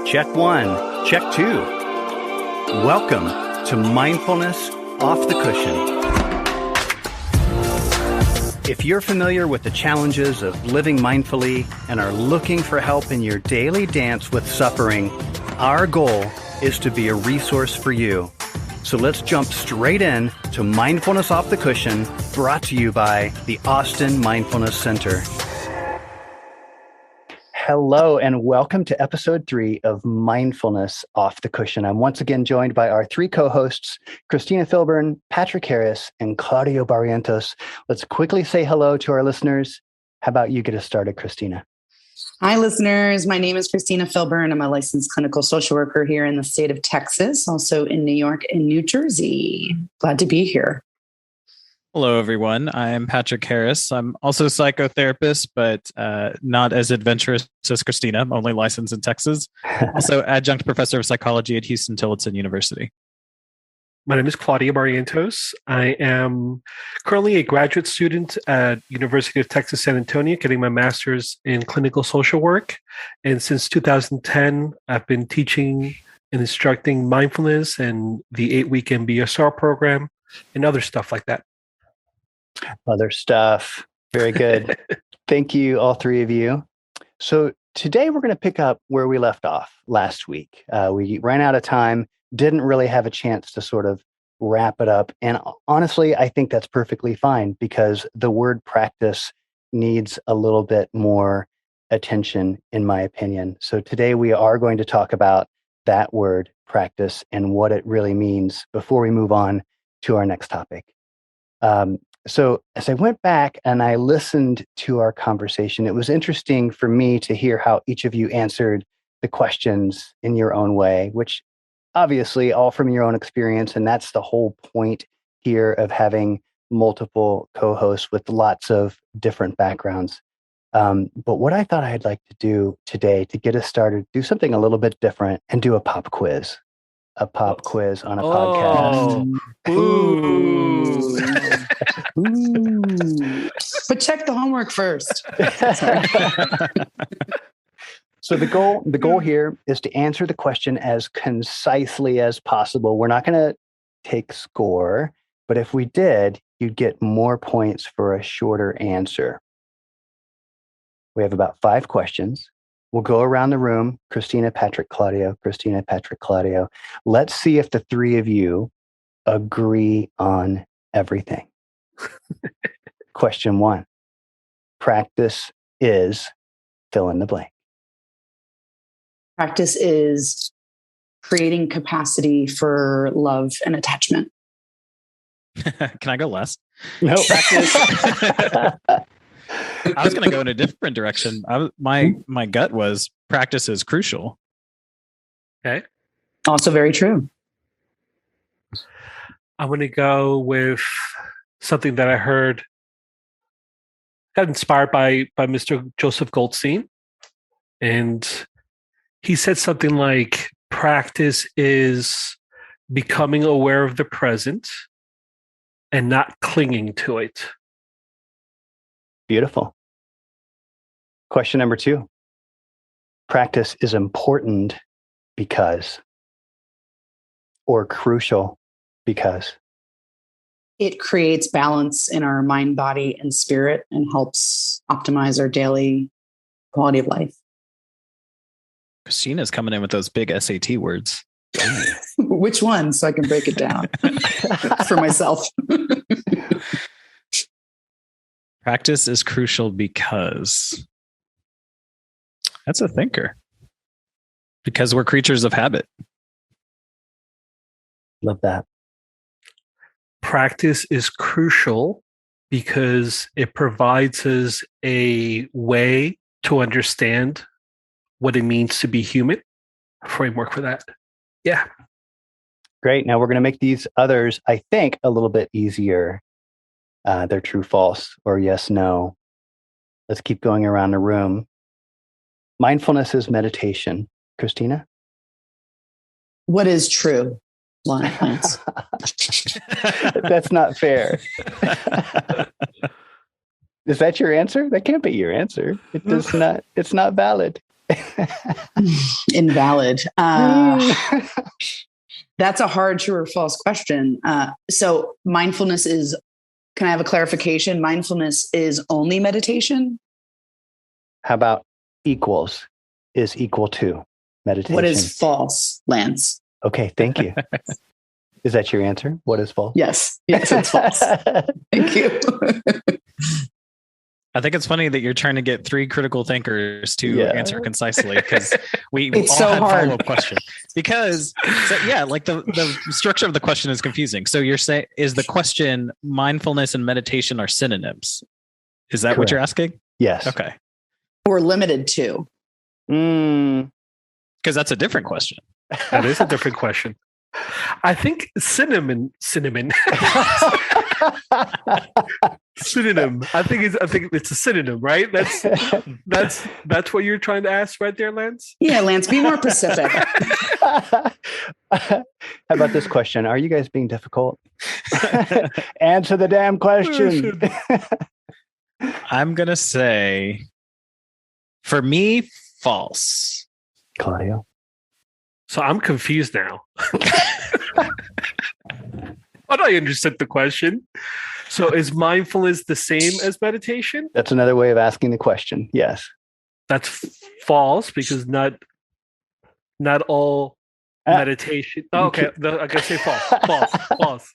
Check one. Check two. Welcome to Mindfulness Off the Cushion. If you're familiar with the challenges of living mindfully and are looking for help in your daily dance with suffering, our goal is to be a resource for you. So let's jump straight in to Mindfulness Off the Cushion, brought to you by the Austin Mindfulness Center. Hello, and welcome to episode 3 of Mindfulness Off the Cushion. I'm once again joined by our 3 co-hosts, Christina Filburn, Patrick Harris, and Claudio Barrientos. Let's quickly say hello to our listeners. How about you get us started, Christina? Hi, listeners. My name is Christina Filburn. I'm a licensed clinical social worker here in the state of Texas, also in New York and New Jersey. Glad to be here. Hello, everyone. I'm Patrick Harris. I'm also a psychotherapist, but not as adventurous as Christina. I'm only licensed in Texas. Also adjunct professor of psychology at Houston-Tillotson University. My name is Claudio Barrientos. I am currently a graduate student at University of Texas, San Antonio, getting my master's in clinical social work. And since 2010, I've been teaching and instructing mindfulness and the 8-week MBSR program and other stuff like that. Other stuff. Very good. Thank you, all 3 of you. So today we're going to pick up where we left off last week. We ran out of time, didn't really have a chance to sort of wrap it up. And honestly, I think that's perfectly fine because the word practice needs a little bit more attention, in my opinion. So today we are going to talk about that word practice and what it really means before we move on to our next topic. So as I went back and I listened to our conversation, it was interesting for me to hear how each of you answered the questions in your own way, which obviously all from your own experience. And that's the whole point here of having multiple co-hosts with lots of different backgrounds. But what I thought I'd like to do today to get us started, do something a little bit different and do a pop quiz. A pop quiz on a podcast. Ooh. Ooh. But check the homework first. So the goal here is to answer the question as concisely as possible. We're not going to take score, but if we did, you'd get more points for a shorter answer. We have about 5 questions. We'll go around the room. Christina, Patrick, Claudio. Christina, Patrick, Claudio. Let's see if the 3 of you agree on everything. Question 1. Practice is fill in the blank. Practice is creating capacity for love and attachment. Can I go last? No. Practice. I was going to go in a different direction. My gut was practice is crucial. Okay. Also very true. I'm going to go with something that I heard, got inspired by Mr. Joseph Goldstein. And he said something like, practice is becoming aware of the present and not clinging to it. Beautiful. Question number 2. Practice is important because, or crucial because. It creates balance in our mind, body, and spirit and helps optimize our daily quality of life. Christina's coming in with those big SAT words. Which one? So I can break it down for myself. Practice is crucial because. That's a thinker. Because we're creatures of habit. Love that. Practice is crucial because it provides us a way to understand what it means to be human. Framework for that. Yeah. Great. Now we're going to make these others, I think, a little bit easier. They're true, false, or yes, no. Let's keep going around the room. Mindfulness is meditation. Christina? What is true? Lance? That's not fair. Is that your answer? That can't be your answer. It does not. It's not valid. Invalid. That's a hard true or false question. So mindfulness is, can I have a clarification? Mindfulness is only meditation? How about equals is equal to meditation? What is false, Lance? Okay, thank you. Is that your answer? What is false? Yes, it's false. Thank you. I think it's funny that you're trying to get three critical thinkers to answer concisely, because we it's all so had hard. follow-up questions. Because like the structure of the question is confusing. So you're saying, is the question mindfulness and meditation are synonyms? Is that what you're asking? Yes. Okay. Or limited to? Because that's a different question. That is a different question. I think cinnamon. Synonym. I think it's a synonym, right? That's what you're trying to ask right there, Lance? Yeah, Lance, be more specific. How about this question? Are you guys being difficult? Answer the damn question. I'm going to say, for me, false. Claudio? So I'm confused now. But I understood the question. So is mindfulness the same as meditation? That's another way of asking the question. Yes. That's false, because not all meditation. Oh, okay, I gotta say false.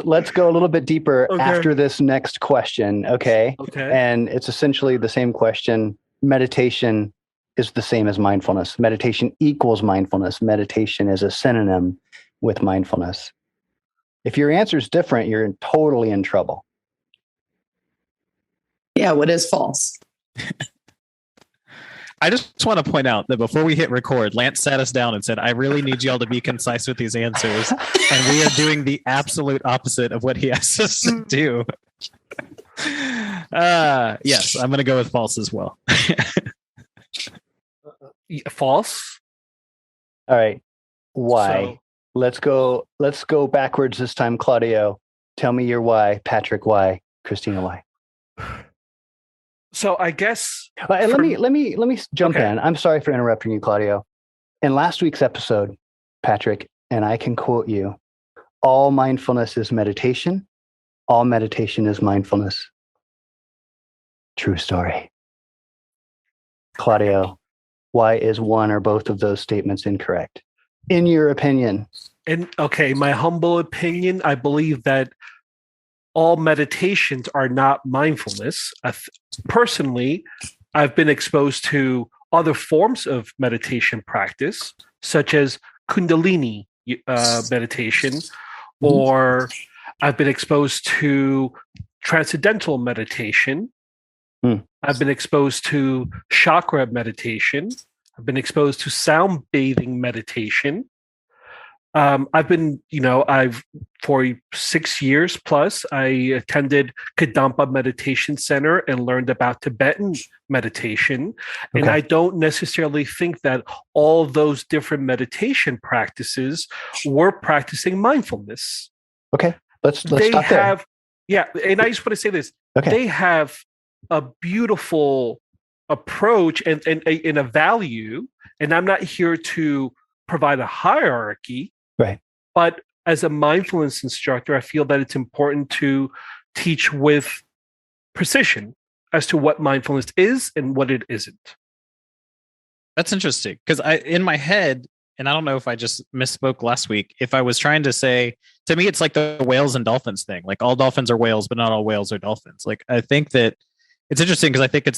Let's go a little bit deeper after this next question. Okay. And it's essentially the same question. Meditation is the same as mindfulness. Meditation equals mindfulness. Meditation is a synonym with mindfulness. If your answer is different, you're totally in trouble. Yeah, what is false? I just want to point out that before we hit record, Lance sat us down and said, I really need y'all to be concise with these answers. And we are doing the absolute opposite of what he asked us to do. Yes, I'm going to go with false as well. False? All right. Why? Let's go backwards this time, Claudio. Tell me your why. Patrick, why? Christina, why? So I guess let me jump in. I'm sorry for interrupting you, Claudio. In last week's episode, Patrick, and I can quote you, all mindfulness is meditation. All meditation is mindfulness. True story. Claudio, why is one or both of those statements incorrect? In your opinion? My humble opinion, I believe that all meditations are not mindfulness. Personally, I've been exposed to other forms of meditation practice, such as Kundalini meditation, or I've been exposed to transcendental meditation. I've been exposed to chakra meditation. I've been exposed to sound bathing meditation. For 6 years plus, I attended Kadampa Meditation Center and learned about Tibetan meditation. Okay. And I don't necessarily think that all those different meditation practices were practicing mindfulness. Okay, let's stop there. Yeah, and I just want to say this. Okay. They have a beautiful approach and a value, and I'm not here to provide a hierarchy. Right. But as a mindfulness instructor, I feel that it's important to teach with precision as to what mindfulness is and what it isn't. That's interesting, because in my head, and I don't know if I just misspoke last week, if I was trying to say, to me, it's like the whales and dolphins thing. Like all dolphins are whales, but not all whales are dolphins. Like I think that it's interesting because I think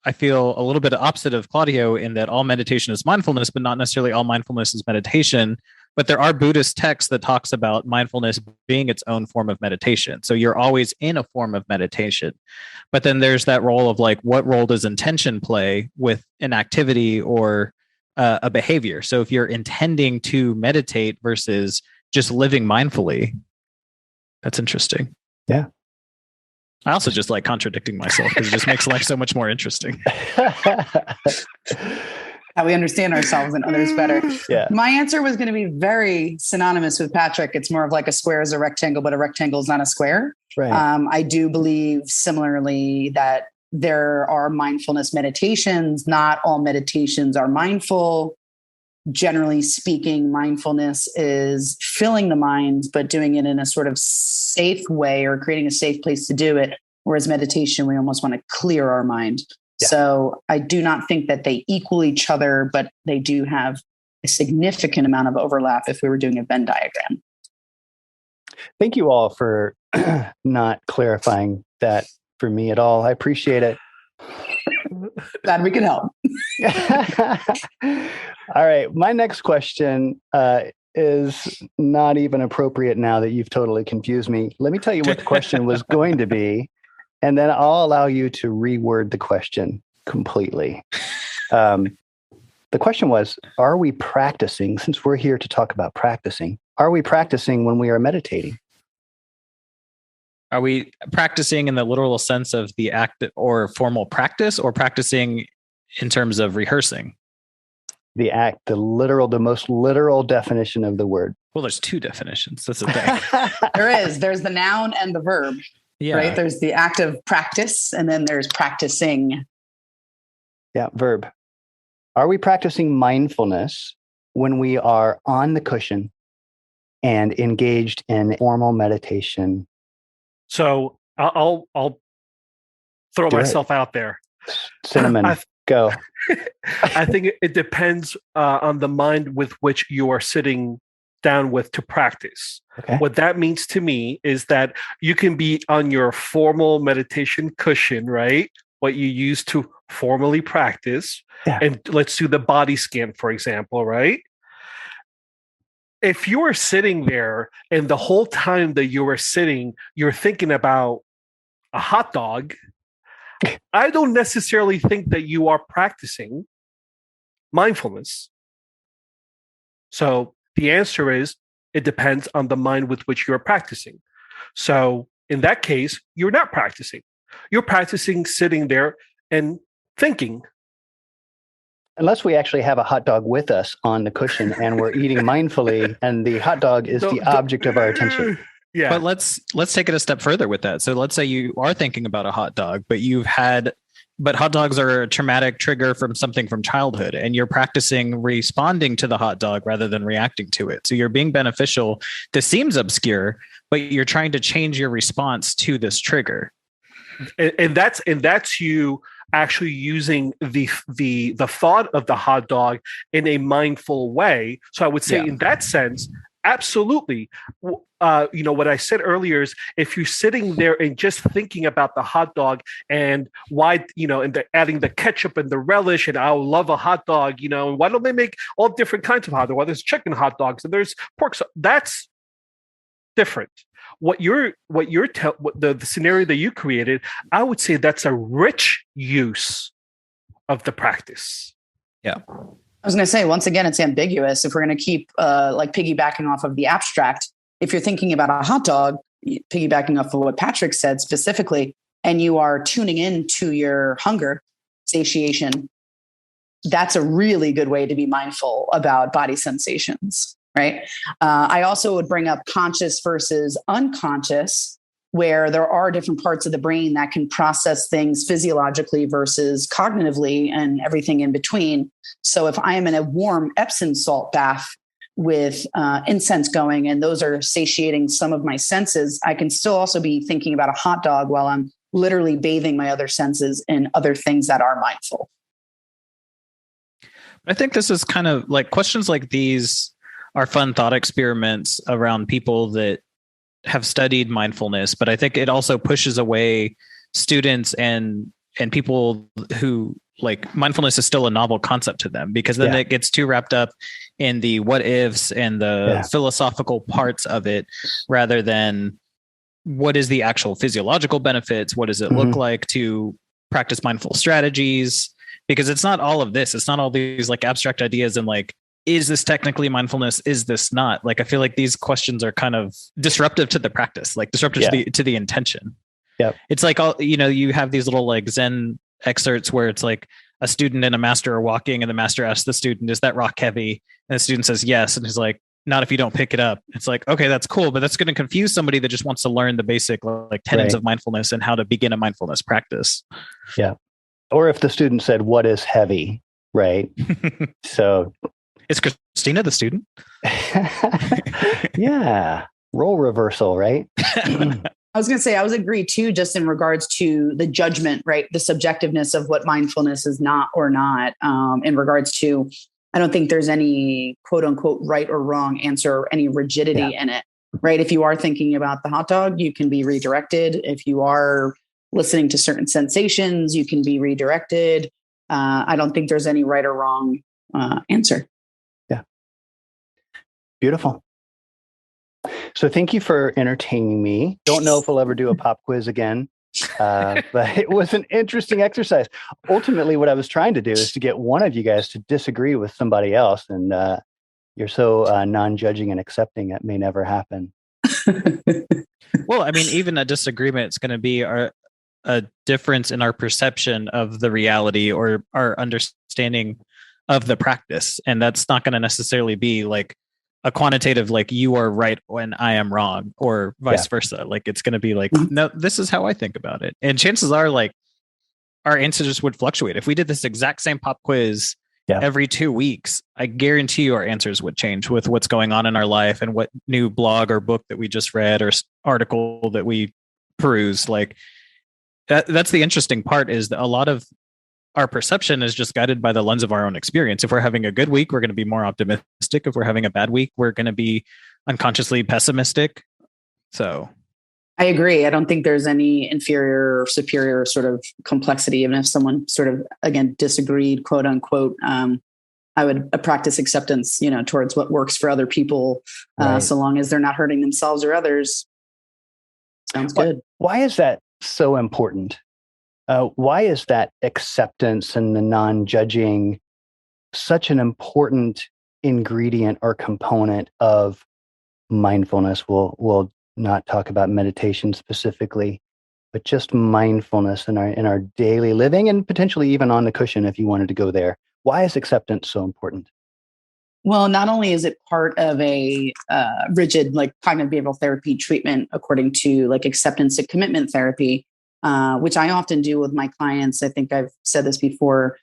I feel a little bit opposite of Claudio in that all meditation is mindfulness, but not necessarily all mindfulness is meditation. But there are Buddhist texts that talks about mindfulness being its own form of meditation. So you're always in a form of meditation. But then there's that role of like, what role does intention play with an activity or a behavior? So if you're intending to meditate versus just living mindfully, that's interesting. Yeah. I also just like contradicting myself because it just makes life so much more interesting. How we understand ourselves and others better. Yeah. My answer was going to be very synonymous with Patrick. It's more of like a square is a rectangle, but a rectangle is not a square. Right. I do believe similarly that there are mindfulness meditations. Not all meditations are mindful. Generally speaking, mindfulness is filling the mind, but doing it in a sort of safe way or creating a safe place to do it. Whereas meditation, we almost want to clear our mind. Yeah. So I do not think that they equal each other, but they do have a significant amount of overlap if we were doing a Venn diagram. Thank you all for not clarifying that for me at all. I appreciate it. Glad we can help. All right. My next question is not even appropriate now that you've totally confused me. Let me tell you what the question was going to be, and then I'll allow you to reword the question completely. The question was, are we practicing, since we're here to talk about practicing, are we practicing when we are meditating? Are we practicing in the literal sense of the act or formal practice, or practicing in terms of rehearsing? The act, the most literal definition of the word. Well, there's two definitions. That's the thing. There is. There's the noun and the verb. Yeah. Right? There's the act of practice, and then there's practicing. Yeah, verb. Are we practicing mindfulness when we are on the cushion and engaged in formal meditation? So I'll throw myself out there. Cinnamon, go. I think it depends on the mind with which you are sitting down with to practice. Okay. What that means to me is that you can be on your formal meditation cushion, right? What you use to formally practice. Yeah. And let's do the body scan, for example, right? If you are sitting there and the whole time that you are sitting, you're thinking about a hot dog, I don't necessarily think that you are practicing mindfulness. So the answer is, it depends on the mind with which you're practicing. So in that case, you're not practicing. You're practicing sitting there and thinking. Unless we actually have a hot dog with us on the cushion and we're eating mindfully, and the hot dog is the object of our attention. Yeah. But let's take it a step further with that. So let's say you are thinking about a hot dog, but hot dogs are a traumatic trigger from something from childhood, and you're practicing responding to the hot dog rather than reacting to it. So you're being beneficial. This seems obscure, but you're trying to change your response to this trigger. And that's you actually using the thought of the hot dog in a mindful way. So I would say in that sense, absolutely. What I said earlier is, if you're sitting there and just thinking about the hot dog and why, and adding the ketchup and the relish, and I love a hot dog, and why don't they make all different kinds of hot dogs? Well, there's chicken hot dogs and there's pork. So that's different. The scenario that you created, I would say that's a rich use of the practice. Yeah. I was going to say, once again, it's ambiguous. If we're going to keep piggybacking off of the abstract, if you're thinking about a hot dog, piggybacking off of what Patrick said specifically, and you are tuning in to your hunger, satiation, that's a really good way to be mindful about body sensations, right? I also would bring up conscious versus unconscious, where there are different parts of the brain that can process things physiologically versus cognitively and everything in between. So if I am in a warm Epsom salt bath with incense going, and those are satiating some of my senses, I can still also be thinking about a hot dog while I'm literally bathing my other senses in other things that are mindful. I think this is kind of like, questions like these are fun thought experiments around people that have studied mindfulness, but I think it also pushes away students and people who, like, mindfulness is still a novel concept to them, because then it gets too wrapped up in the what ifs and the philosophical parts of it, rather than what is the actual physiological benefits? What does it look like to practice mindful strategies? Because it's not all of this. It's not all these like abstract ideas and like, is this technically mindfulness? Is this not? Like, I feel like these questions are kind of disruptive to the practice, like disruptive to the intention. Yep. It's like, you have these little like Zen excerpts where it's like a student and a master are walking, and the master asks the student, is that rock heavy? And the student says yes. And he's like, not if you don't pick it up. It's like, okay, that's cool, but that's going to confuse somebody that just wants to learn the basic like tenets of mindfulness and how to begin a mindfulness practice. Yeah. Or if the student said, what is heavy? Right. So is Christina the student? Yeah. Role reversal, right? I was going to say, I would agree too, just in regards to the judgment, right? The subjectiveness of what mindfulness is not or not, in regards to, I don't think there's any quote unquote right or wrong answer or any rigidity in it, right? If you are thinking about the hot dog, you can be redirected. If you are listening to certain sensations, you can be redirected. I don't think there's any right or wrong answer. Yeah. Beautiful. So thank you for entertaining me. Don't know if we'll ever do a pop quiz again, but it was an interesting exercise. Ultimately, what I was trying to do is to get one of you guys to disagree with somebody else. And you're so non-judging and accepting, it may never happen. Well, I mean, even a disagreement is going to be a difference in our perception of the reality or our understanding of the practice. And that's not going to necessarily be like a quantitative, like you are right when I am wrong, or vice versa. Like it's going to be like, no, this is how I think about it. And chances are like our answers would fluctuate. If we did this exact same pop quiz every 2 weeks, I guarantee you our answers would change with what's going on in our life and what new blog or book that we just read or article that we perused. Like that's the interesting part, is that a lot of our perception is just guided by the lens of our own experience. If we're having a good week, we're going to be more optimistic. If we're having a bad week, we're going to be unconsciously pessimistic. So I agree. I don't think there's any inferior or superior sort of complexity. Even if someone sort of, again, disagreed, quote unquote, I would practice acceptance, towards what works for other people, so long as they're not hurting themselves or others. Sounds good. Why is that so important? Why is that acceptance and the non-judging such an important ingredient or component of mindfulness? We'll not talk about meditation specifically, but just mindfulness in our daily living, and potentially even on the cushion if you wanted to go there. Why is acceptance so important? Well, not only is it part of a rigid like cognitive behavioral therapy treatment according to like acceptance and commitment therapy, which I often do with my clients. I think I've said this before.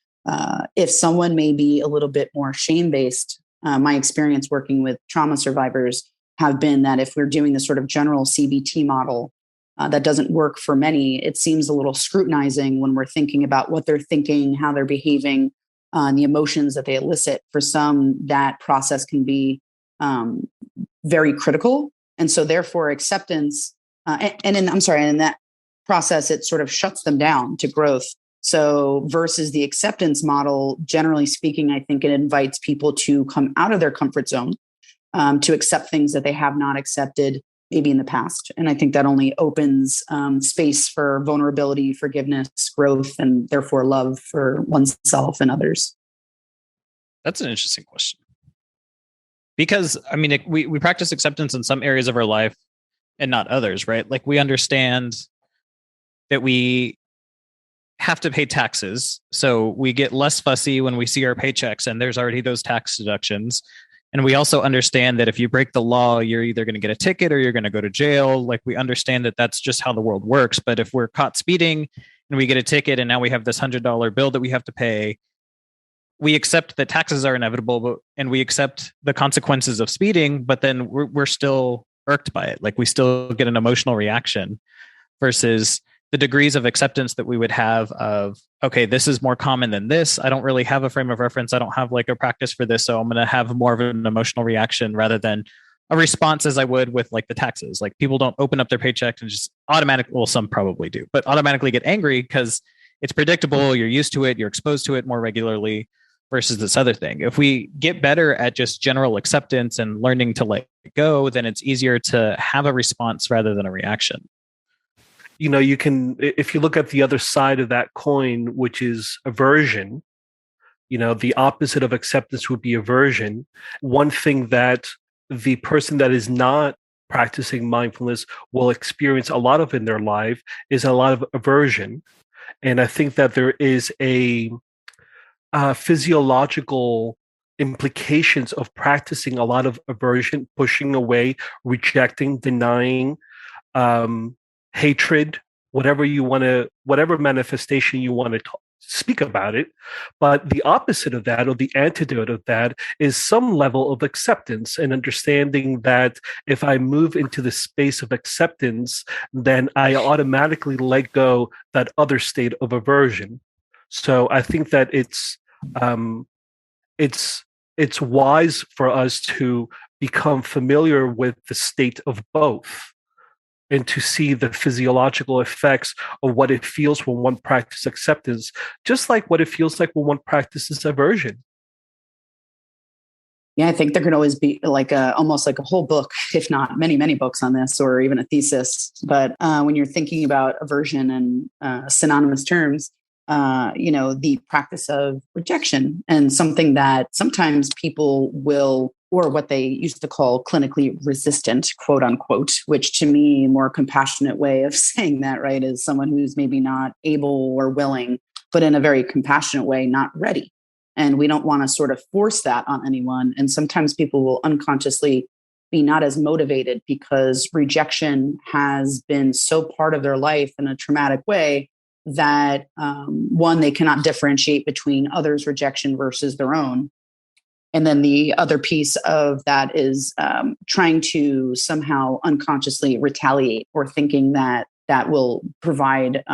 If someone may be a little bit more shame-based, my experience working with trauma survivors have been that if we're doing this sort of general CBT model that doesn't work for many, it seems a little scrutinizing when we're thinking about what they're thinking, how they're behaving, and the emotions that they elicit. For some, that process can be very critical. And so therefore acceptance, in that process, it sort of shuts them down to growth. So versus the acceptance model, generally speaking, I think it invites people to come out of their comfort zone, to accept things that they have not accepted maybe in the past. And I think that only opens space for vulnerability, forgiveness, growth, and therefore love for oneself and others. That's an interesting question. Because, I mean, we practice acceptance in some areas of our life and not others, right? Like we understand that we have to pay taxes. So we get less fussy when we see our paychecks and there's already those tax deductions. And we also understand that if you break the law, you're either going to get a ticket or you're going to go to jail. Like we understand that that's just how the world works. But if we're caught speeding and we get a ticket and now we have this $100 bill that we have to pay, we accept that taxes are inevitable, and we accept the consequences of speeding, but then we're still irked by it. Like we still get an emotional reaction versus the degrees of acceptance that we would have of, okay, this is more common than this. I don't really have a frame of reference. I don't have like a practice for this. So I'm going to have more of an emotional reaction rather than a response as I would with like the taxes. Like people don't open up their paycheck and just automatically, well, some probably do, but automatically get angry because it's predictable. You're used to it. You're exposed to it more regularly versus this other thing. If we get better at just general acceptance and learning to let it go, then it's easier to have a response rather than a reaction. You can, if you look at the other side of that coin, which is aversion, the opposite of acceptance would be aversion. One thing that the person that is not practicing mindfulness will experience a lot of in their life is a lot of aversion. And I think that there is a physiological implications of practicing a lot of aversion, pushing away, rejecting, denying, hatred, whatever manifestation you want to speak about it. But the opposite of that, or the antidote of that, is some level of acceptance and understanding that if I move into the space of acceptance, then I automatically let go that other state of aversion. So I think that it's wise for us to become familiar with the state of both and to see the physiological effects of what it feels when one practices acceptance, just like what it feels like when one practices aversion. Yeah, I think there could always be like almost like a whole book, if not many, many books on this, or even a thesis. But when you're thinking about aversion and synonymous terms, the practice of rejection, and something that sometimes people will, or what they used to call clinically resistant, quote unquote, which to me, a more compassionate way of saying that, right, is someone who's maybe not able or willing, but in a very compassionate way, not ready. And we don't want to sort of force that on anyone. And sometimes people will unconsciously be not as motivated because rejection has been so part of their life in a traumatic way that one, they cannot differentiate between others' rejection versus their own. And then the other piece of that is trying to somehow unconsciously retaliate, or thinking that that will provide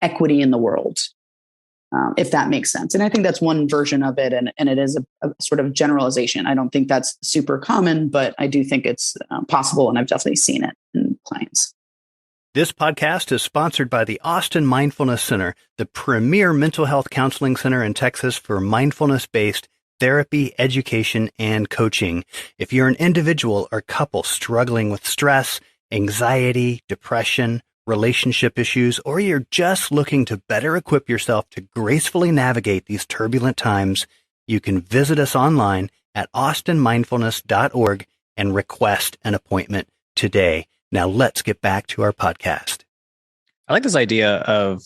equity in the world, if that makes sense. And I think that's one version of it. And it is a sort of generalization. I don't think that's super common, but I do think it's possible. And I've definitely seen it in clients. This podcast is sponsored by the Austin Mindfulness Center, the premier mental health counseling center in Texas for mindfulness-based therapy, education, and coaching. If you're an individual or couple struggling with stress, anxiety, depression, relationship issues, or you're just looking to better equip yourself to gracefully navigate these turbulent times, you can visit us online at austinmindfulness.org and request an appointment today. Now let's get back to our podcast. I like this idea of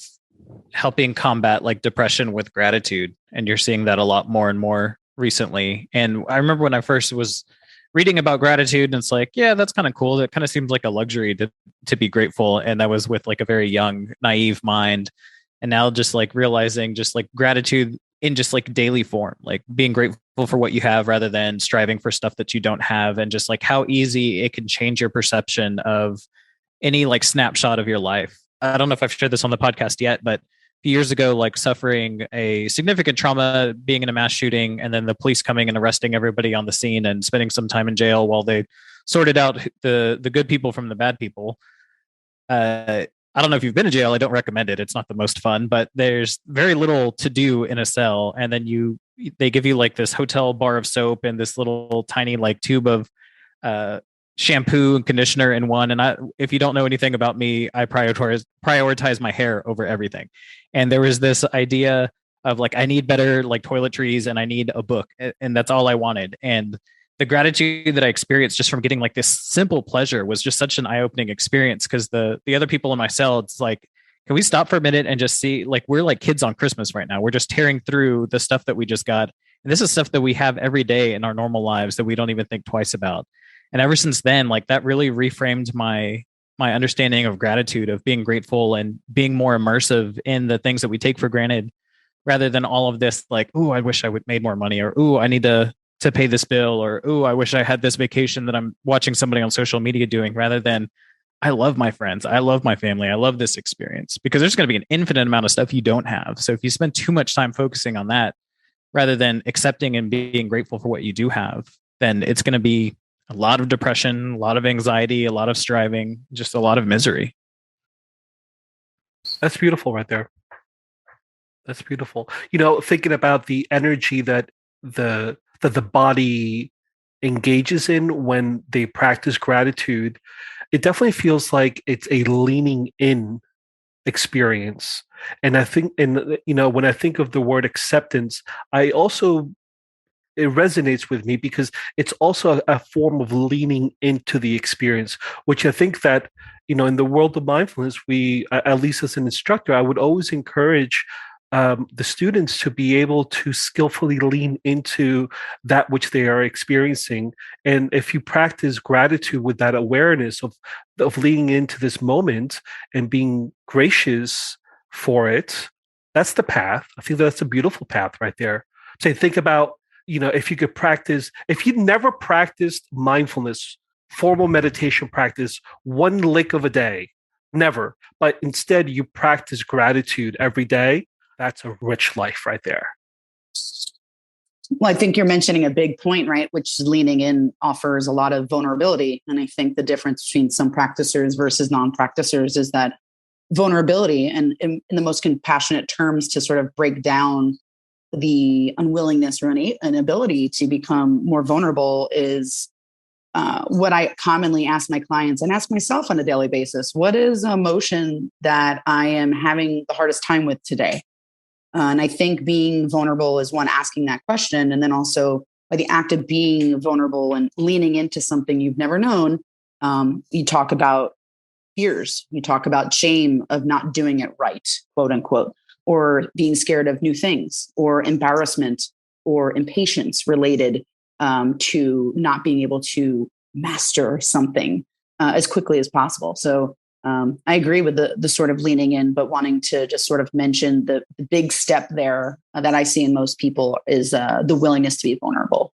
helping combat like depression with gratitude. And you're seeing that a lot more and more recently. And I remember when I first was reading about gratitude, and it's like, yeah, that's kind of cool. That kind of seems like a luxury to be grateful. And that was with like a very young, naive mind. And now just like realizing just like gratitude in just like daily form, like being grateful for what you have rather than striving for stuff that you don't have, and just like how easy it can change your perception of any like snapshot of your life. I don't know if I've shared this on the podcast yet, but a few years ago, like suffering a significant trauma, being in a mass shooting, and then the police coming and arresting everybody on the scene and spending some time in jail while they sorted out the good people from the bad people. I don't know if you've been to jail. I don't recommend it. It's not the most fun, but there's very little to do in a cell. And then they give you like this hotel bar of soap and this little tiny like tube of shampoo and conditioner in one. And if you don't know anything about me, I prioritize my hair over everything. And there was this idea of like, I need better like toiletries and I need a book, and that's all I wanted. And the gratitude that I experienced just from getting like this simple pleasure was just such an eye-opening experience, because the other people in my cell, it's like, can we stop for a minute and just see, like, we're like kids on Christmas right now. We're just tearing through the stuff that we just got. And this is stuff that we have every day in our normal lives that we don't even think twice about. And ever since then, like that really reframed my understanding of gratitude, of being grateful and being more immersive in the things that we take for granted, rather than all of this like, ooh, I wish I would made more money, or ooh, I need to pay this bill, or ooh, I wish I had this vacation that I'm watching somebody on social media doing, rather than I love my friends, I love my family, I love this experience. Because there's going to be an infinite amount of stuff you don't have. So if you spend too much time focusing on that rather than accepting and being grateful for what you do have, then it's going to be a lot of depression, a lot of anxiety, a lot of striving, just a lot of misery. That's beautiful right there. That's beautiful. You know, thinking about the energy that the body engages in when they practice gratitude, it definitely feels like it's a leaning in experience. And I think, when I think of the word acceptance, it resonates with me because it's also a form of leaning into the experience, which I think that, in the world of mindfulness, at least as an instructor, I would always encourage the students to be able to skillfully lean into that which they are experiencing. And if you practice gratitude with that awareness of leaning into this moment and being gracious for it, that's the path. I think that's a beautiful path right there. So think about, if you could practice, if you never practiced mindfulness, formal meditation practice, one lick of a day, never, but instead you practice gratitude every day, that's a rich life right there. Well, I think you're mentioning a big point, right? Which leaning in offers a lot of vulnerability. And I think the difference between some practitioners versus non-practitioners is that vulnerability, and in the most compassionate terms, to sort of break down the unwillingness or inability to become more vulnerable, is what I commonly ask my clients and ask myself on a daily basis. What is an emotion that I am having the hardest time with today? And I think being vulnerable is one, asking that question. And then also by the act of being vulnerable and leaning into something you've never known, you talk about fears. You talk about shame of not doing it right, quote unquote, or being scared of new things, or embarrassment or impatience related to not being able to master something as quickly as possible. So I agree with the sort of leaning in, but wanting to just sort of mention the big step there that I see in most people is the willingness to be vulnerable.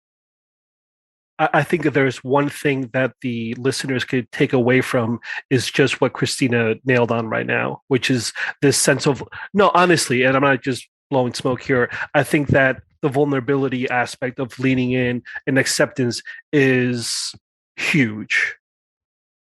I think that there's one thing that the listeners could take away from is just what Christina nailed on right now, which is this sense of, no, honestly, and I'm not just blowing smoke here, I think that the vulnerability aspect of leaning in and acceptance is huge.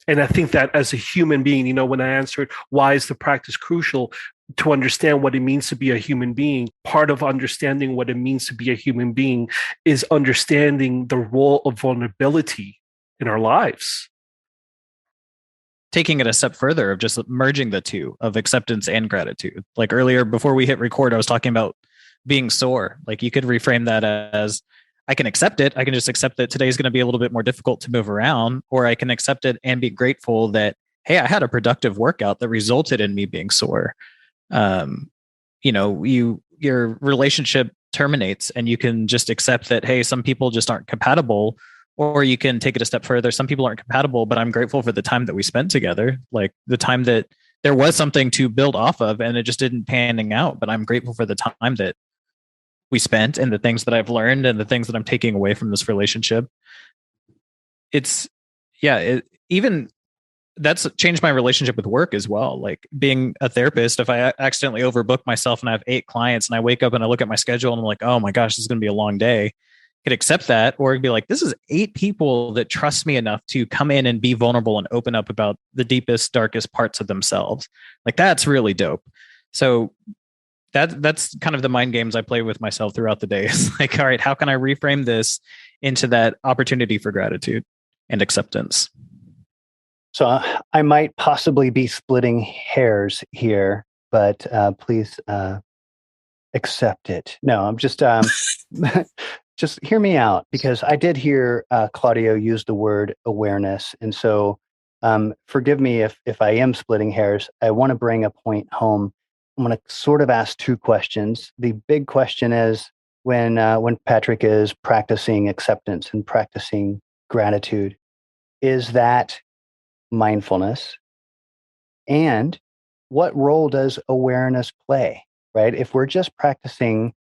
And I think that as a human being, when I answered, why is the practice crucial? To understand what it means to be a human being, part of understanding what it means to be a human being is understanding the role of vulnerability in our lives. Taking it a step further of just merging the two of acceptance and gratitude. Like earlier, before we hit record, I was talking about being sore. Like you could reframe that as, I can accept it. I can just accept that today is going to be a little bit more difficult to move around, or I can accept it and be grateful that, hey, I had a productive workout that resulted in me being sore. Your relationship terminates and you can just accept that, hey, some people just aren't compatible, or you can take it a step further. Some people aren't compatible, but I'm grateful for the time that we spent together. Like the time that there was something to build off of and it just didn't panning out, but I'm grateful for the time that we spent and the things that I've learned and the things that I'm taking away from this relationship. Even that's changed my relationship with work as well. Like being a therapist, if I accidentally overbook myself and I have 8 clients and I wake up and I look at my schedule and I'm like, oh my gosh, this is going to be a long day. I could accept that, or be like, this is 8 people that trust me enough to come in and be vulnerable and open up about the deepest, darkest parts of themselves. Like that's really dope. So that's kind of the mind games I play with myself throughout the day. It's like, all right, how can I reframe this into that opportunity for gratitude and acceptance? So I might possibly be splitting hairs here, but please accept it. No, I'm just just hear me out, because I did hear Claudio use the word awareness, and so forgive me if I am splitting hairs. I want to bring a point home. I'm going to sort of ask 2 questions. The big question is when Patrick is practicing acceptance and practicing gratitude, is that mindfulness? And what role does awareness play, right? If we're just practicing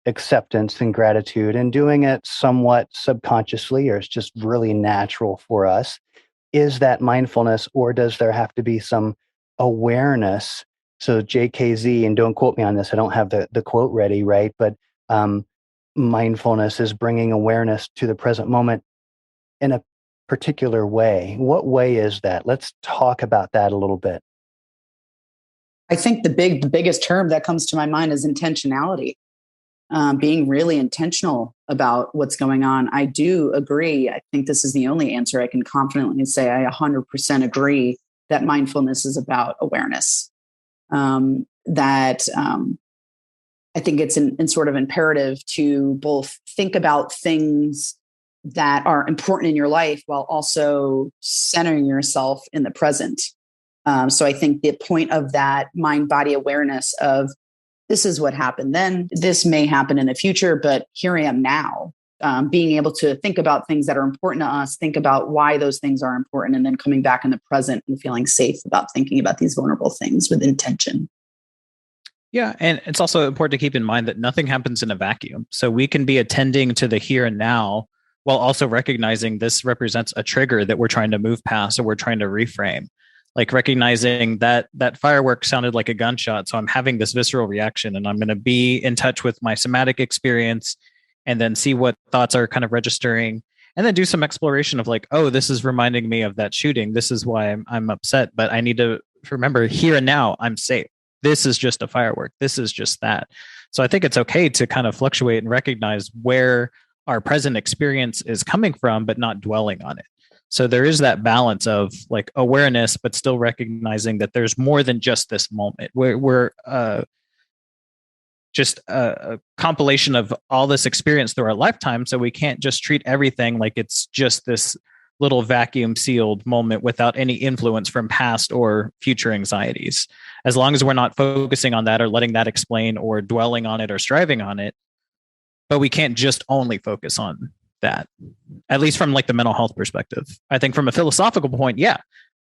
acceptance and gratitude and doing it somewhat subconsciously, or it's just really natural for us, is that mindfulness, or does there have to be some awareness? So JKZ, and don't quote me on this, I don't have the quote ready, right? But mindfulness is bringing awareness to the present moment in a particular way. What way is that? Let's talk about that a little bit. I think the biggest term that comes to my mind is intentionality. Being really intentional about what's going on. I do agree. I think this is the only answer I can confidently say. I 100% agree that mindfulness is about awareness. I think it's in sort of imperative to both think about things that are important in your life while also centering yourself in the present. So I think the point of that mind-body awareness of this is what happened then. This may happen in the future, but here I am now. Being able to think about things that are important to us, think about why those things are important, and then coming back in the present and feeling safe about thinking about these vulnerable things with intention. Yeah. And it's also important to keep in mind that nothing happens in a vacuum. So we can be attending to the here and now while also recognizing this represents a trigger that we're trying to move past or we're trying to reframe. Like recognizing that that firework sounded like a gunshot. So I'm having this visceral reaction and I'm going to be in touch with my somatic experience and then see what thoughts are kind of registering and then do some exploration of like, oh, this is reminding me of that shooting. This is why I'm upset, but I need to remember here and now I'm safe. This is just a firework. This is just that. So I think it's okay to kind of fluctuate and recognize where our present experience is coming from, but not dwelling on it. So there is that balance of like awareness, but still recognizing that there's more than just this moment. We're just a compilation of all this experience through our lifetime. So we can't just treat everything like it's just this little vacuum sealed moment without any influence from past or future anxieties. As long as we're not focusing on that or letting that explain or dwelling on it or striving on it, but we can't just only focus on that, at least from like the mental health perspective. I think from a philosophical point, yeah,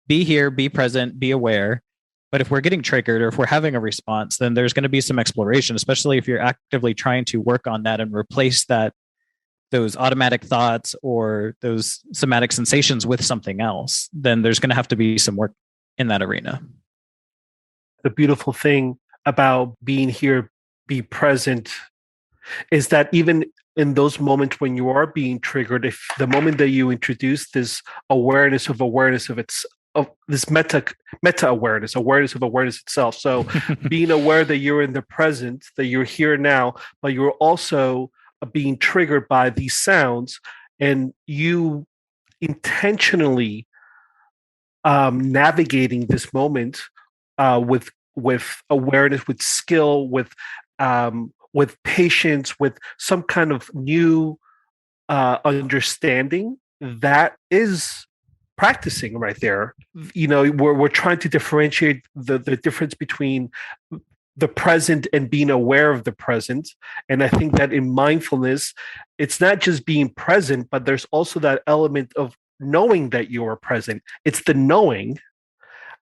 be here, be present, be aware. But if we're getting triggered or if we're having a response, then there's going to be some exploration, especially if you're actively trying to work on that and replace those automatic thoughts or those somatic sensations with something else, then there's going to have to be some work in that arena. The beautiful thing about being here, be present, is that even in those moments when you are being triggered, if the moment that you introduce this awareness of this meta awareness of awareness itself. So being aware that you're in the present, that you're here now, but you're also being triggered by these sounds, and you intentionally navigating this moment with awareness, with skill, with patience, with some kind of new understanding. That is practicing right there. You know, we're trying to differentiate the difference between the present and being aware of the present. And I think that in mindfulness, it's not just being present, but there's also that element of knowing that you are present. It's the knowing.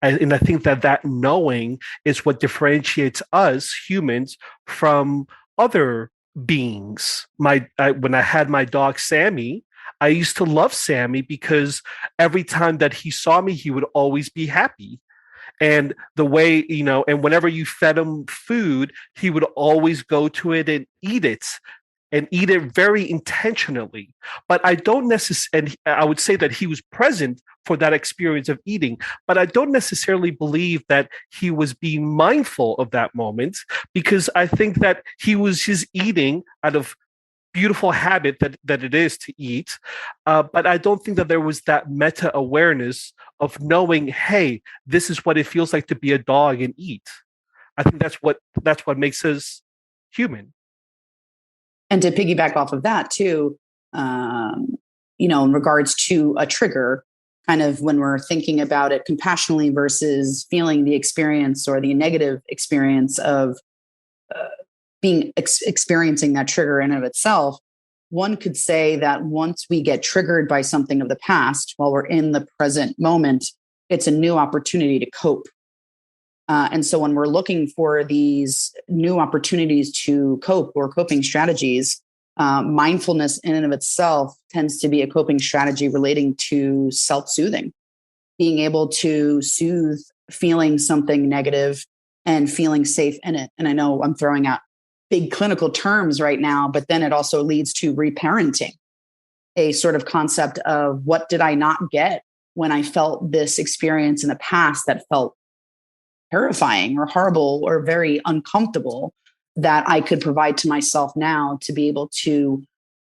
And I think that knowing is what differentiates us humans from other beings. When I had my dog, Sammy, I used to love Sammy because every time that he saw me, he would always be happy. And the way, you know, and whenever you fed him food, he would always go to it and eat it very intentionally. But I don't necessarily, and I would say that he was present for that experience of eating, but I don't necessarily believe that he was being mindful of that moment, because I think that he was just eating out of beautiful habit that it is to eat. But I don't think that there was that meta awareness of knowing, hey, this is what it feels like to be a dog and eat. I think that's what makes us human. And to piggyback off of that too, in regards to a trigger, kind of when we're thinking about it compassionately versus feeling the experience or the negative experience of experiencing that trigger in and of itself, one could say that once we get triggered by something of the past, while we're in the present moment, it's a new opportunity to cope. And so when we're looking for these new opportunities to cope or coping strategies, mindfulness in and of itself tends to be a coping strategy relating to self-soothing, being able to soothe feeling something negative and feeling safe in it. And I know I'm throwing out big clinical terms right now, but then it also leads to reparenting, a sort of concept of what did I not get when I felt this experience in the past that felt terrifying or horrible or very uncomfortable, that I could provide to myself now to be able to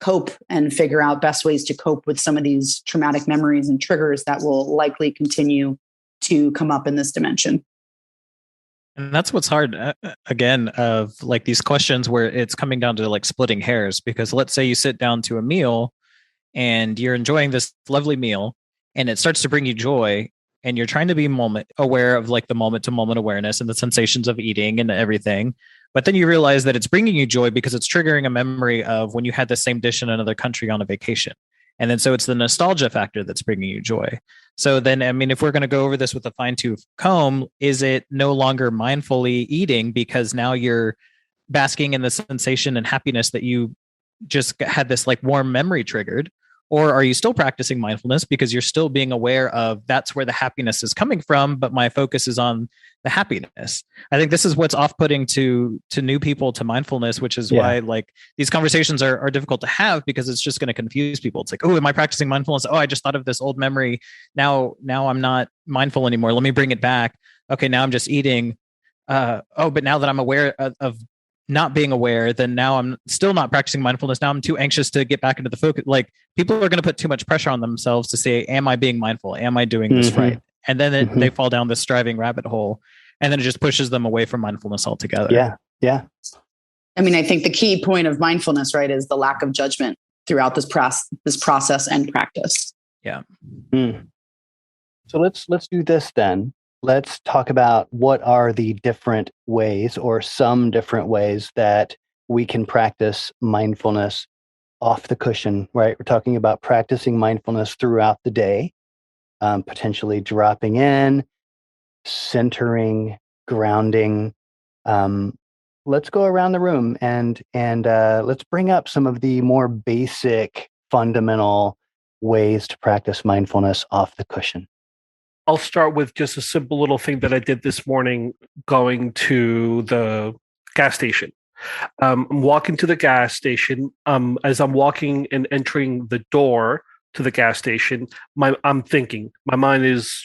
cope and figure out best ways to cope with some of these traumatic memories and triggers that will likely continue to come up in this dimension. And that's what's hard, again, of like these questions where it's coming down to like splitting hairs, because let's say you sit down to a meal and you're enjoying this lovely meal and it starts to bring you joy, and you're trying to be moment aware of like the moment to moment awareness and the sensations of eating and everything. But then you realize that it's bringing you joy because it's triggering a memory of when you had the same dish in another country on a vacation. And then so it's the nostalgia factor that's bringing you joy. So then, I mean, if we're going to go over this with a fine tooth comb, is it no longer mindfully eating because now you're basking in the sensation and happiness that you just had this like warm memory triggered? Or are you still practicing mindfulness because you're still being aware of that's where the happiness is coming from, but my focus is on the happiness? I think this is what's off-putting to new people to mindfulness, which is why like these conversations are difficult to have, because it's just going to confuse people. It's like, oh, am I practicing mindfulness? Oh, I just thought of this old memory. Now I'm not mindful anymore. Let me bring it back. Okay, now I'm just eating. But now that I'm aware of not being aware, then now I'm still not practicing mindfulness. Now I'm too anxious to get back into the focus. Like, people are going to put too much pressure on themselves to say, am I being mindful? Am I doing this right? And then they fall down this striving rabbit hole, and then it just pushes them away from mindfulness altogether. Yeah. I mean, I think the key point of mindfulness, right, is the lack of judgment throughout this process and practice. Yeah. So let's do this then. Let's talk about what are the different ways, or some different ways, that we can practice mindfulness off the cushion, right? We're talking about practicing mindfulness throughout the day, potentially dropping in, centering, grounding. Let's go around the room and let's bring up some of the more basic, fundamental ways to practice mindfulness off the cushion. I'll start with just a simple little thing that I did this morning going to the gas station. I'm walking to the gas station. As I'm walking and entering the door to the gas station, I'm thinking, my mind is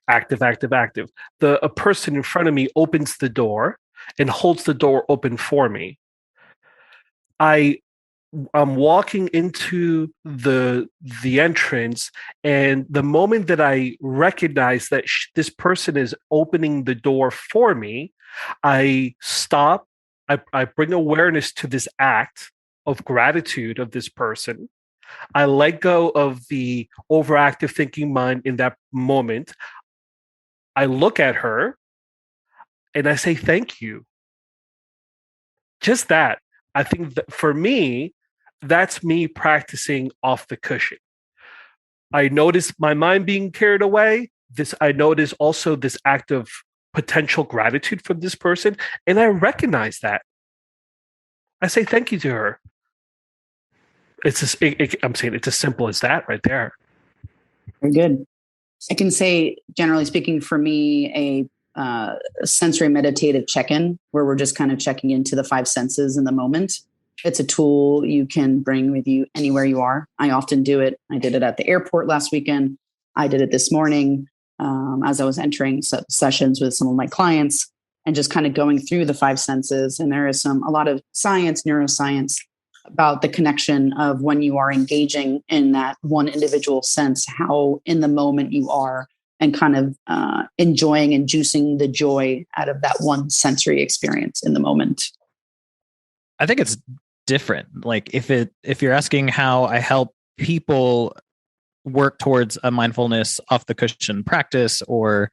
active. A person in front of me opens the door and holds the door open for me. I'm walking into the entrance, and the moment that I recognize that this person is opening the door for me, I stop. I bring awareness to this act of gratitude of this person. I let go of the overactive thinking mind in that moment. I look at her and I say, thank you. Just that. I think that for me, that's me practicing off the cushion. I notice my mind being carried away. I notice also this act of potential gratitude from this person, and I recognize that. I say thank you to her. I'm saying it's as simple as that right there. Very good. I can say, generally speaking, for me, a sensory meditative check-in, where we're just kind of checking into the five senses in the moment. It's a tool you can bring with you anywhere you are. I often do it. I did it at the airport last weekend. I did it this morning as I was entering sessions with some of my clients, and just kind of going through the five senses. And there is a lot of science, neuroscience, about the connection of when you are engaging in that one individual sense, how in the moment you are, and kind of enjoying and juicing the joy out of that one sensory experience in the moment. I think it's different. Like if you're asking how I help people work towards a mindfulness off the cushion practice, or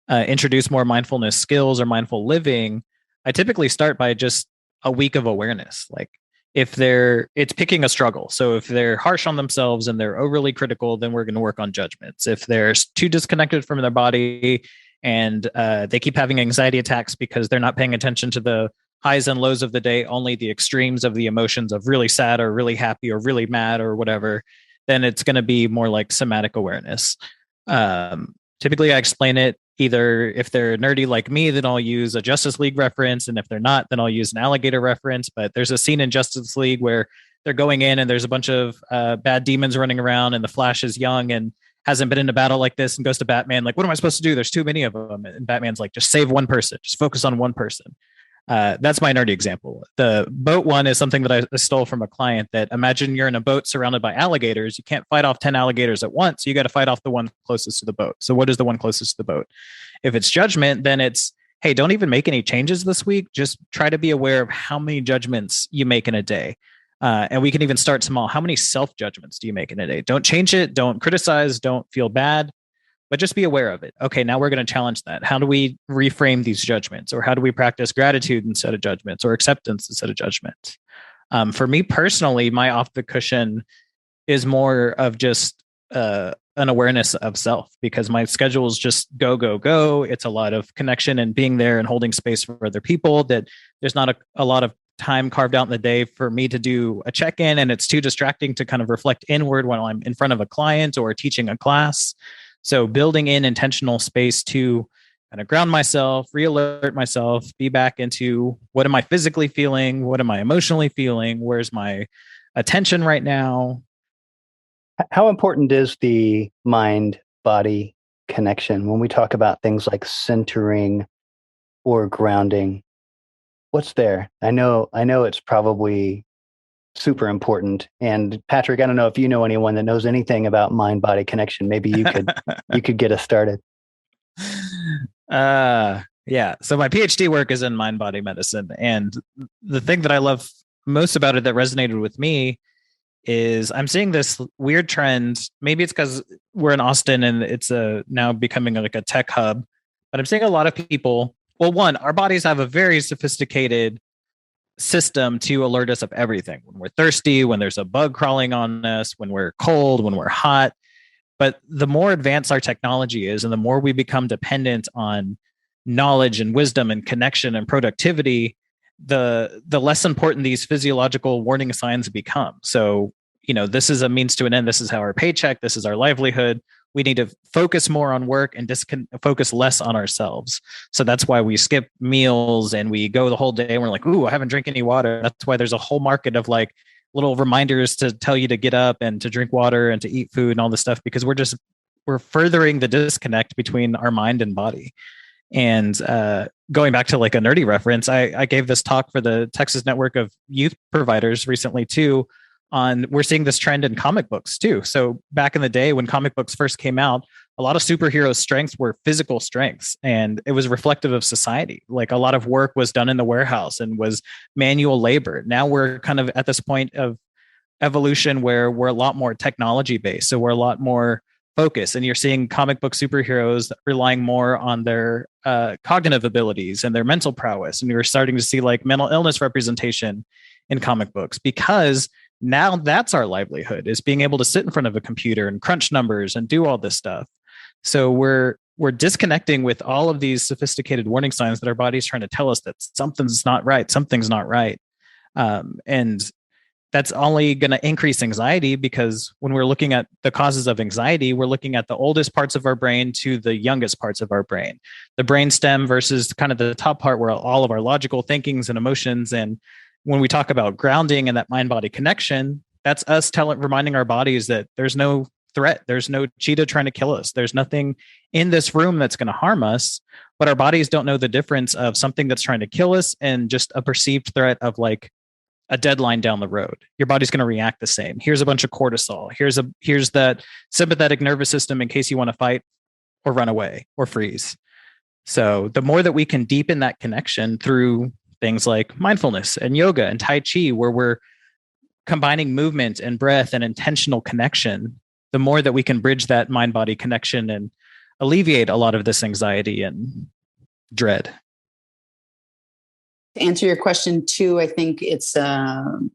introduce more mindfulness skills or mindful living, I typically start by just a week of awareness. Like, it's picking a struggle. So if they're harsh on themselves and they're overly critical, then we're going to work on judgments. If they're too disconnected from their body and they keep having anxiety attacks because they're not paying attention to the highs and lows of the day, only the extremes of the emotions of really sad or really happy or really mad or whatever, then it's going to be more like somatic awareness. Typically, I explain it either, if they're nerdy like me, then I'll use a Justice League reference. And if they're not, then I'll use an alligator reference. But there's a scene in Justice League where they're going in and there's a bunch of bad demons running around, and the Flash is young and hasn't been in a battle like this, and goes to Batman like, what am I supposed to do? There's too many of them. And Batman's like, just save one person. Just focus on one person. That's my nerdy example. The boat one is something that I stole from a client. That imagine you're in a boat surrounded by alligators. You can't fight off 10 alligators at once. You got to fight off the one closest to the boat. So what is the one closest to the boat? If it's judgment, then it's, hey, don't even make any changes this week. Just try to be aware of how many judgments you make in a day. And we can even start small. How many self-judgments do you make in a day? Don't change it. Don't criticize. Don't feel bad. but just be aware of it. Okay, now we're going to challenge that. How do we reframe these judgments? Or how do we practice gratitude instead of judgments, or acceptance instead of judgment? For me personally, my off the cushion is more of just an awareness of self, because my schedule is just go, go, go. It's a lot of connection and being there and holding space for other people, that there's not a lot of time carved out in the day for me to do a check-in, and it's too distracting to kind of reflect inward while I'm in front of a client or teaching a class. So building in intentional space to kind of ground myself, re-alert myself, be back into what am I physically feeling? What am I emotionally feeling? Where's my attention right now? How important is the mind-body connection when we talk about things like centering or grounding? What's there? I know it's probably super important. And Patrick, I don't know if you know anyone that knows anything about mind-body connection. Maybe you could get us started. Yeah. So my PhD work is in mind-body medicine, and the thing that I love most about it that resonated with me is I'm seeing this weird trend. Maybe it's because we're in Austin and it's now becoming like a tech hub, but I'm seeing a lot of people. Well, one, our bodies have a very sophisticated system to alert us of everything. When we're thirsty, when there's a bug crawling on us, when we're cold, when we're hot. But the more advanced our technology is, and the more we become dependent on knowledge and wisdom and connection and productivity, the less important these physiological warning signs become. So, this is a means to an end. This is how our paycheck, this is our livelihood. We need to focus more on work and focus less on ourselves. So that's why we skip meals and we go the whole day and we're like, ooh, I haven't drank any water. That's why there's a whole market of like little reminders to tell you to get up and to drink water and to eat food and all this stuff, because we're furthering the disconnect between our mind and body. And going back to like a nerdy reference, I gave this talk for the Texas Network of Youth Providers recently too, we're seeing this trend in comic books too. So back in the day when comic books first came out, a lot of superhero strengths were physical strengths, and it was reflective of society. Like a lot of work was done in the warehouse and was manual labor. Now we're kind of at this point of evolution where we're a lot more technology based. So we're a lot more focused, and you're seeing comic book superheroes relying more on their cognitive abilities and their mental prowess. And you're starting to see like mental illness representation in comic books, because now that's our livelihood, is being able to sit in front of a computer and crunch numbers and do all this stuff. So we're disconnecting with all of these sophisticated warning signs that our body's trying to tell us that something's not right. And that's only going to increase anxiety, because when we're looking at the causes of anxiety, we're looking at the oldest parts of our brain to the youngest parts of our brain, the brain stem versus kind of the top part where all of our logical thinkings and emotions. And when we talk about grounding and that mind-body connection, that's us reminding our bodies that there's no threat. There's no cheetah trying to kill us. There's nothing in this room that's going to harm us, but our bodies don't know the difference of something that's trying to kill us and just a perceived threat of like a deadline down the road. Your body's going to react the same. Here's a bunch of cortisol. Here's that sympathetic nervous system in case you want to fight or run away or freeze. So the more that we can deepen that connection through things like mindfulness and yoga and Tai Chi, where we're combining movement and breath and intentional connection, the more that we can bridge that mind-body connection and alleviate a lot of this anxiety and dread. To answer your question too, I think it's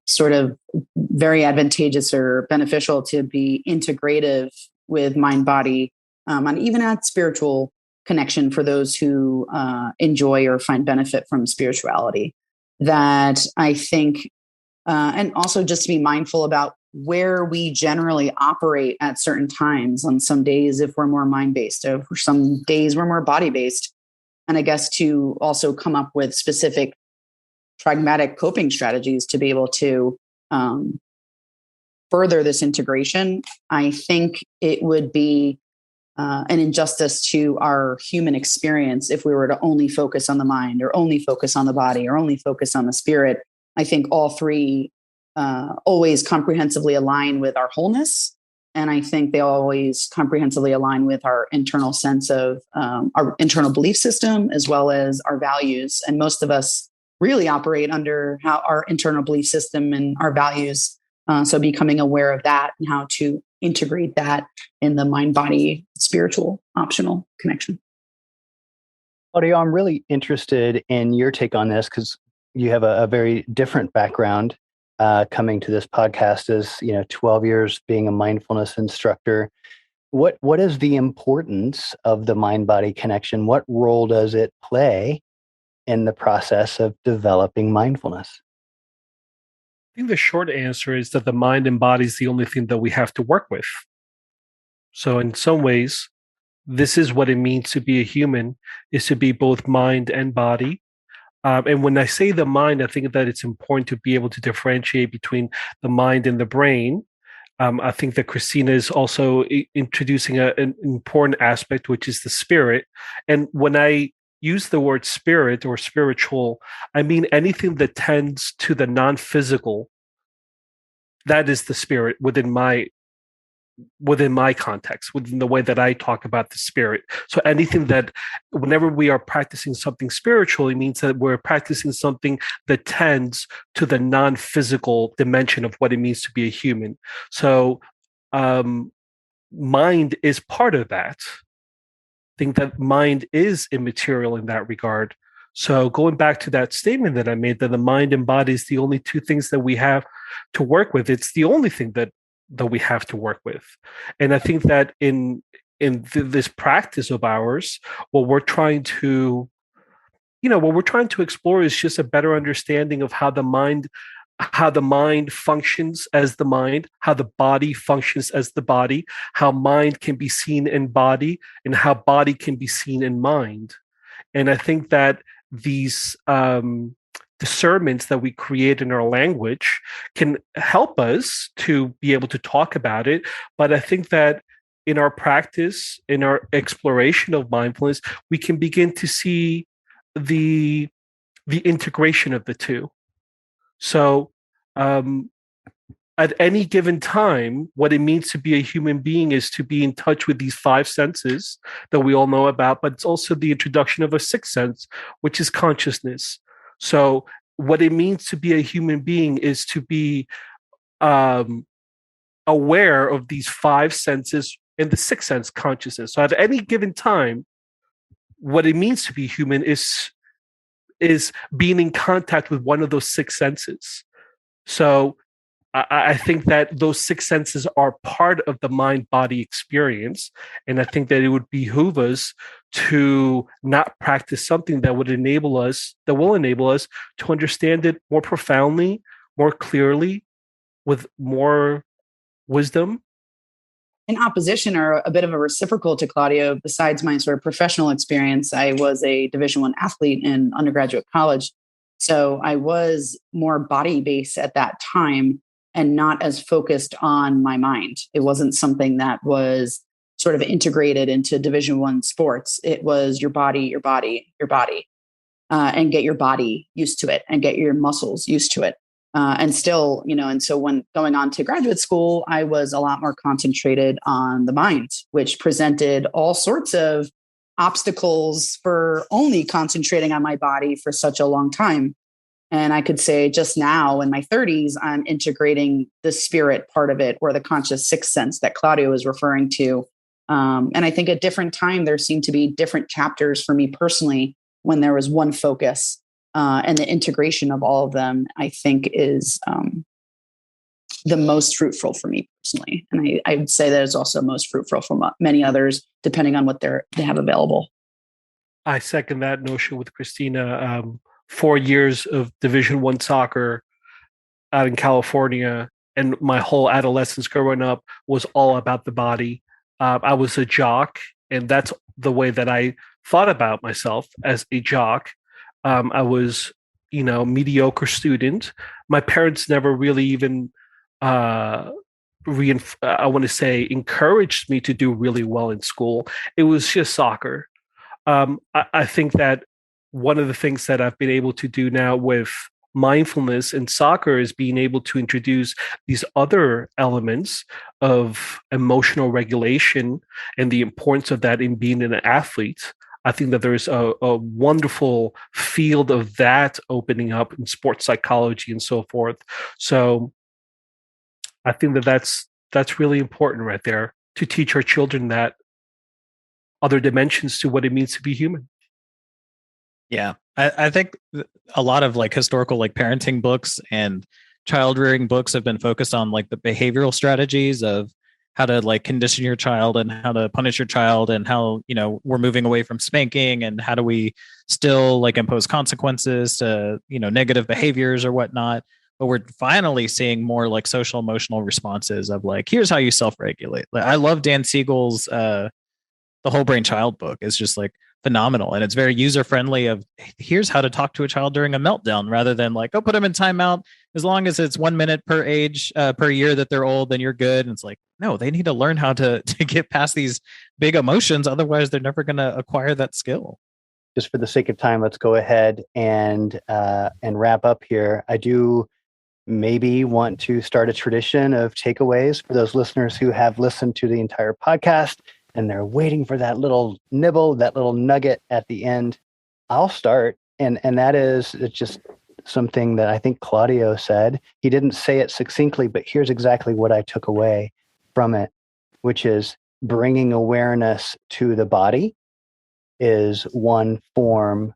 sort of very advantageous or beneficial to be integrative with mind-body, and even add spiritual connection for those who enjoy or find benefit from spirituality. That I think, and also just to be mindful about where we generally operate at certain times. On some days, if we're more mind-based, if some days we're more body-based, and I guess to also come up with specific pragmatic coping strategies to be able to further this integration. I think it would be an injustice to our human experience if we were to only focus on the mind or only focus on the body or only focus on the spirit. I think all three always comprehensively align with our wholeness. And I think they always comprehensively align with our internal sense of our internal belief system, as well as our values. And most of us really operate under how our internal belief system and our values. So becoming aware of that and how to integrate that in the mind body spiritual optional connection. Claudio, I'm really interested in your take on this because you have a very different background coming to this podcast as 12 years being a mindfulness instructor. What is the importance of the mind-body connection? What role does it play in the process of developing mindfulness? I think the short answer is that the mind and body is the only thing that we have to work with. So in some ways, this is what it means to be a human, is to be both mind and body. And when I say the mind, I think that it's important to be able to differentiate between the mind and the brain. I think that Christina is also introducing an important aspect, which is the spirit. And when I use the word spirit or spiritual, I mean anything that tends to the non-physical. That is the spirit within my context, within the way that I talk about the spirit. So anything that, whenever we are practicing something spiritual, it means that we're practicing something that tends to the non-physical dimension of what it means to be a human. So mind is part of that. I think that mind is immaterial in that regard. So going back to that statement that I made, that the mind and body is the only two things that we have to work with. It's the only thing that we have to work with. And I think that in this practice of ours, what we're trying to explore is just a better understanding of how the mind functions as the mind, how the body functions as the body, how mind can be seen in body, and how body can be seen in mind. And I think that these discernments that we create in our language can help us to be able to talk about it. But I think that in our practice, in our exploration of mindfulness, we can begin to see the integration of the two. So at any given time, what it means to be a human being is to be in touch with these five senses that we all know about, but it's also the introduction of a sixth sense, which is consciousness. So what it means to be a human being is to be aware of these five senses and the sixth sense, consciousness. So at any given time, what it means to be human is being in contact with one of those six senses. So I think that those six senses are part of the mind-body experience. And I think that it would behoove us to not practice something that will enable us to understand it more profoundly, more clearly, with more wisdom. In opposition, or a bit of a reciprocal to Claudio, besides my sort of professional experience, I was a Division I athlete in undergraduate college. So I was more body-based at that time and not as focused on my mind. It wasn't something that was sort of integrated into Division I sports. It was your body, and get your body used to it and get your muscles used to it. And still, and so when going on to graduate school, I was a lot more concentrated on the mind, which presented all sorts of obstacles for only concentrating on my body for such a long time. And I could say just now in my 30s, I'm integrating the spirit part of it, or the conscious sixth sense that Claudio was referring to. And I think at different time, there seemed to be different chapters for me personally when there was one focus. And the integration of all of them, I think, is the most fruitful for me personally. And I would say that is also most fruitful for many others, depending on what they have available. I second that notion with Christina. 4 years of Division I soccer out in California, and my whole adolescence growing up was all about the body. I was a jock, and that's the way that I thought about myself, as a jock. I was, mediocre student. My parents never really even, encouraged me to do really well in school. It was just soccer. I think that one of the things that I've been able to do now with mindfulness and soccer is being able to introduce these other elements of emotional regulation and the importance of that in being an athlete. I think that there's a wonderful field of that opening up in sports psychology and so forth. So I think that that's that's really important right there, to teach our children that other dimensions to what it means to be human. Yeah. I think a lot of like historical like parenting books and child rearing books have been focused on like the behavioral strategies of how to like condition your child and how to punish your child, and how, you know, we're moving away from spanking, and how do we still like impose consequences to, you know, negative behaviors or whatnot. But we're finally seeing more like social emotional responses of like, here's how you self-regulate. Like, I love Dan Siegel's the Whole Brain Child book is just like phenomenal, and it's very user friendly of here's how to talk to a child during a meltdown, rather than like, oh, put them in timeout, as long as it's 1 minute per age per year that they're old, then you're good. And it's like, no, they need to learn how to get past these big emotions, otherwise they're never going to acquire that skill. Just for the sake of time, let's go ahead and wrap up here. I do maybe want to start a tradition of takeaways for those listeners who have listened to the entire podcast and they're waiting for that little nibble, that little nugget at the end. I'll start. And that is, it's just something that I think Claudio said. He didn't say it succinctly, but here's exactly what I took away from it, which is bringing awareness to the body is one form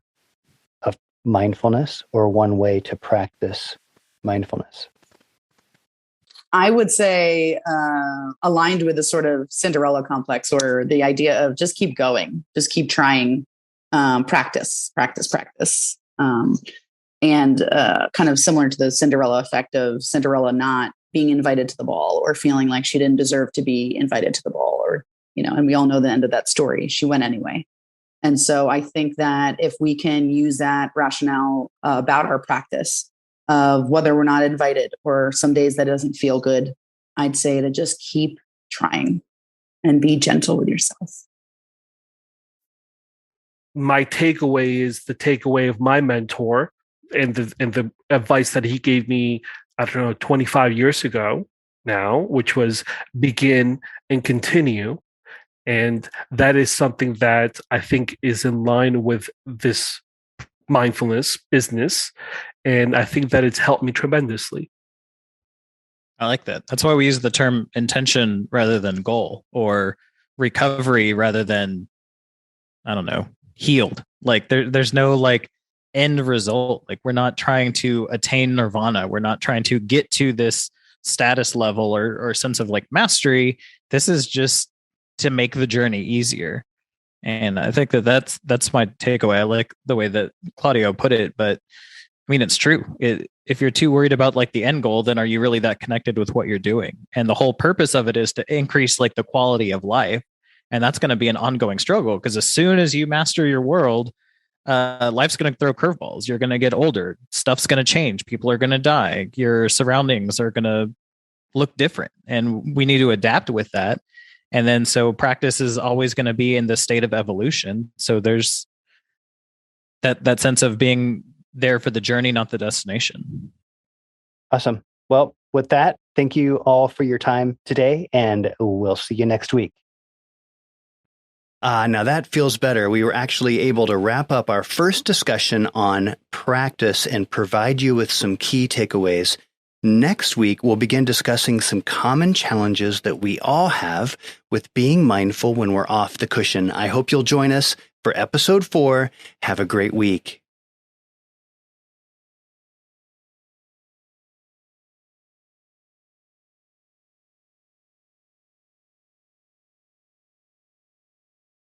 of mindfulness, or one way to practice mindfulness. I would say aligned with the sort of Cinderella complex, or the idea of just keep going, just keep trying, practice. And kind of similar to the Cinderella effect of Cinderella not being invited to the ball, or feeling like she didn't deserve to be invited to the ball, or, you know, and we all know the end of that story. She went anyway. And so I think that if we can use that rationale about our practice of whether we're not invited, or some days that doesn't feel good, I'd say to just keep trying and be gentle with yourself. My takeaway is the takeaway of my mentor, and the advice that he gave me, I don't know, 25 years ago now, which was begin and continue. And that is something that I think is in line with this mindfulness business. And I think that it's helped me tremendously. I like that. That's why we use the term intention rather than goal, or recovery rather than, I don't know, healed. Like there's no like end result. Like we're not trying to attain nirvana. We're not trying to get to this status level or sense of like mastery. This is just to make the journey easier. And I think that's my takeaway. I like the way that Claudio put it, but I mean, it's true. If you're too worried about like the end goal, then are you really that connected with what you're doing? And the whole purpose of it is to increase like the quality of life. And that's going to be an ongoing struggle, because as soon as you master your world, life's going to throw curveballs. You're going to get older. Stuff's going to change. People are going to die. Your surroundings are going to look different. And we need to adapt with that. And then so practice is always going to be in the state of evolution. So there's that sense of being there for the journey, not the destination. Awesome. Well, with that, thank you all for your time today, and we'll see you next week. Now that feels better. We were actually able to wrap up our first discussion on practice and provide you with some key takeaways. Next week, we'll begin discussing some common challenges that we all have with being mindful when we're off the cushion. I hope you'll join us for episode 4. Have a great week.